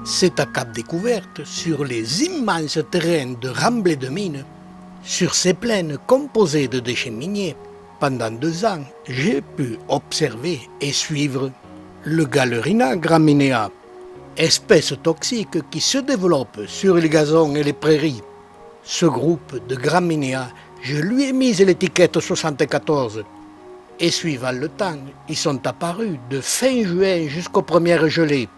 C'est à Cap Découverte, sur les immenses terrains de remblais de mines, sur ces plaines composées de déchets miniers. Pendant 2 ans, j'ai pu observer et suivre le Galerina graminea, espèce toxique qui se développe sur les gazons et les prairies. Ce groupe de graminéas, je lui ai mis l'étiquette 74. Et suivant le temps, ils sont apparus de fin juin jusqu'aux premières gelées.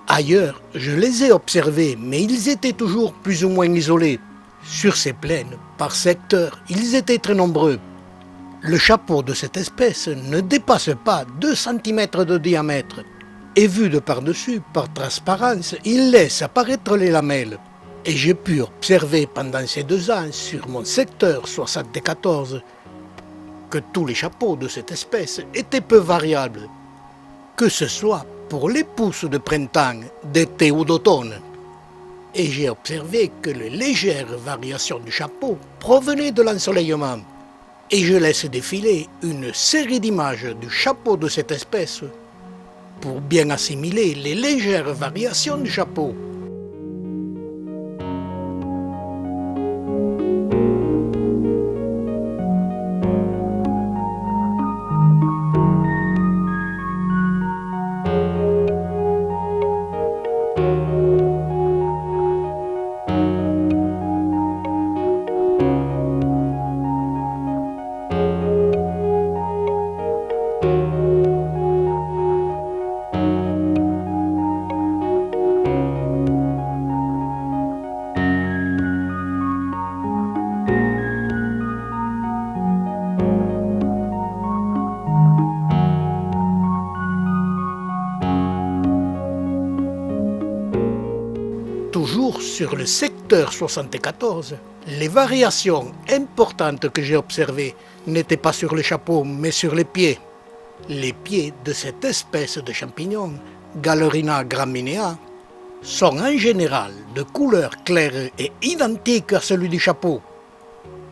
Ailleurs, je les ai observés, mais ils étaient toujours plus ou moins isolés. Sur ces plaines, par secteur, ils étaient très nombreux. Le chapeau de cette espèce ne dépasse pas 2 cm de diamètre. Et vu de par-dessus, par transparence, il laisse apparaître les lamelles. Et j'ai pu observer pendant ces 2 ans, sur mon secteur 74, que tous les chapeaux de cette espèce étaient peu variables, que ce soit pour les pousses de printemps, d'été ou d'automne. Et j'ai observé que les légères variations du chapeau provenaient de l'ensoleillement. Et je laisse défiler une série d'images du chapeau de cette espèce pour bien assimiler les légères variations du chapeau. Toujours sur le secteur 74, les variations importantes que j'ai observées n'étaient pas sur les chapeaux, mais sur les pieds. Les pieds de cette espèce de champignon, Galerina graminea, sont en général de couleur claire et identique à celui du chapeau.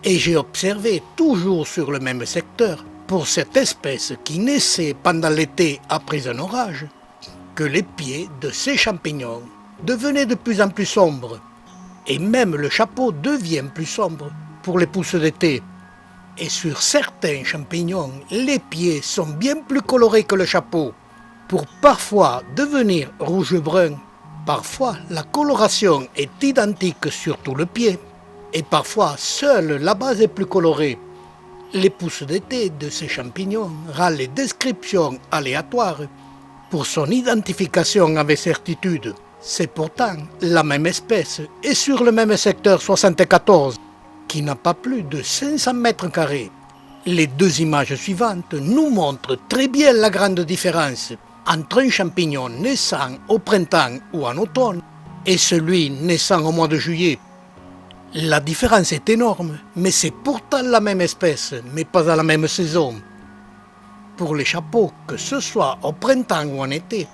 Et j'ai observé toujours sur le même secteur, pour cette espèce qui naissait pendant l'été après un orage, que les pieds de ces champignons devenaient de plus en plus sombres, et même le chapeau devient plus sombre pour les pousses d'été. Et sur certains champignons, les pieds sont bien plus colorés que le chapeau, pour parfois devenir rouge-brun. Parfois, la coloration est identique sur tout le pied, et parfois seule la base est plus colorée. Les pousses d'été de ces champignons rendent les descriptions aléatoires pour son identification avec certitude. C'est pourtant la même espèce et sur le même secteur 74 qui n'a pas plus de 500 mètres carrés. Les 2 images suivantes nous montrent très bien la grande différence entre un champignon naissant au printemps ou en automne et celui naissant au mois de juillet. La différence est énorme, mais c'est pourtant la même espèce, mais pas à la même saison. Pour les chapeaux, que ce soit au printemps ou en été,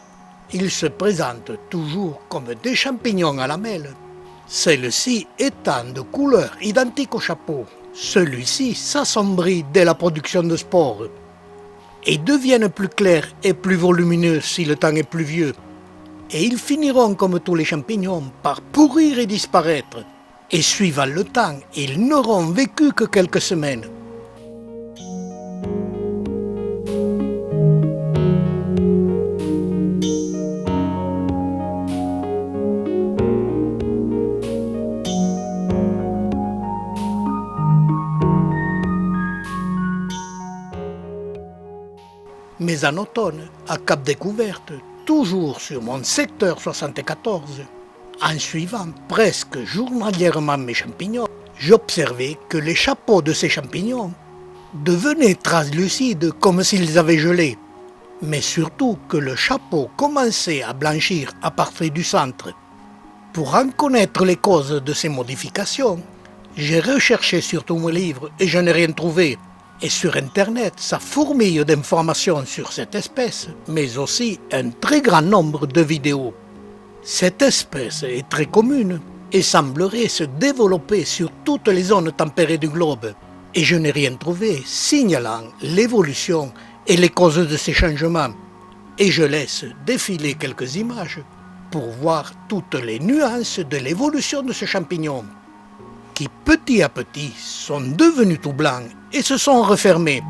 ils se présentent toujours comme des champignons à lamelles, celles-ci étant de couleur identique au chapeau. Celui-ci s'assombrit dès la production de spores et deviennent plus clairs et plus volumineux si le temps est pluvieux. Et ils finiront comme tous les champignons par pourrir et disparaître. Et suivant le temps, ils n'auront vécu que quelques semaines. Mais en automne, à Cap Découverte, toujours sur mon secteur 74, en suivant presque journalièrement mes champignons, j'observais que les chapeaux de ces champignons devenaient translucides comme s'ils avaient gelé, mais surtout que le chapeau commençait à blanchir à partir du centre. Pour en connaître les causes de ces modifications, j'ai recherché sur tous mes livres et je n'ai rien trouvé. Et sur Internet, ça fourmille d'informations sur cette espèce, mais aussi un très grand nombre de vidéos. Cette espèce est très commune et semblerait se développer sur toutes les zones tempérées du globe. Et je n'ai rien trouvé signalant l'évolution et les causes de ces changements. Et je laisse défiler quelques images pour voir toutes les nuances de l'évolution de ce champignon, qui petit à petit sont devenus tout blancs et se sont refermés.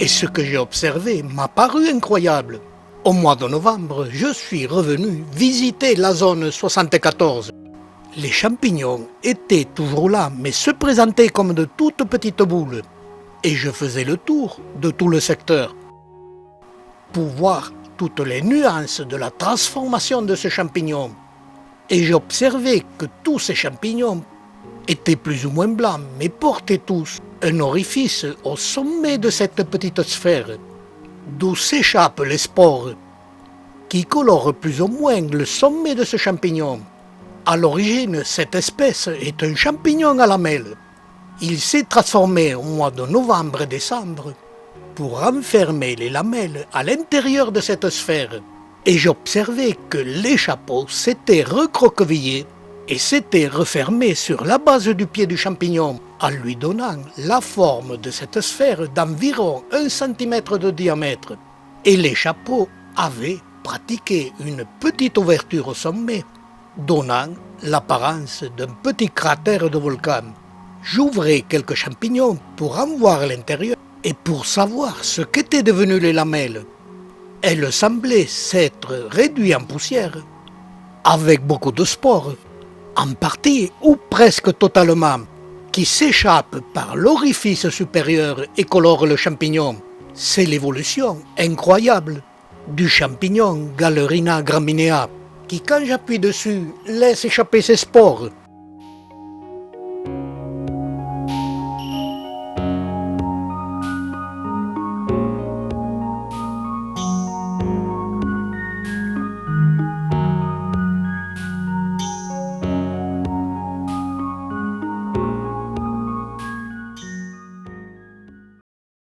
Et ce que j'ai observé m'a paru incroyable. Au mois de novembre, je suis revenu visiter la zone 74. Les champignons étaient toujours là, mais se présentaient comme de toutes petites boules. Et je faisais le tour de tout le secteur pour voir toutes les nuances de la transformation de ce champignon. Et j'observais que tous ces champignons étaient plus ou moins blancs, mais portaient tous un orifice au sommet de cette petite sphère, d'où s'échappent les spores, qui colorent plus ou moins le sommet de ce champignon. À l'origine, cette espèce est un champignon à lamelles. Il s'est transformé au mois de novembre et décembre pour renfermer les lamelles à l'intérieur de cette sphère. Et j'observais que les chapeaux s'étaient recroquevillés et s'était refermé sur la base du pied du champignon, en lui donnant la forme de cette sphère d'environ 1 cm de diamètre. Et les chapeaux avaient pratiqué une petite ouverture au sommet, donnant l'apparence d'un petit cratère de volcan. J'ouvrais quelques champignons pour en voir l'intérieur et pour savoir ce qu'étaient devenues les lamelles. Elles semblaient s'être réduites en poussière, avec beaucoup de spores, en partie ou presque totalement, qui s'échappent par l'orifice supérieur et colorent le champignon. C'est l'évolution incroyable du champignon Galerina graminea, qui quand j'appuie dessus laisse échapper ses spores.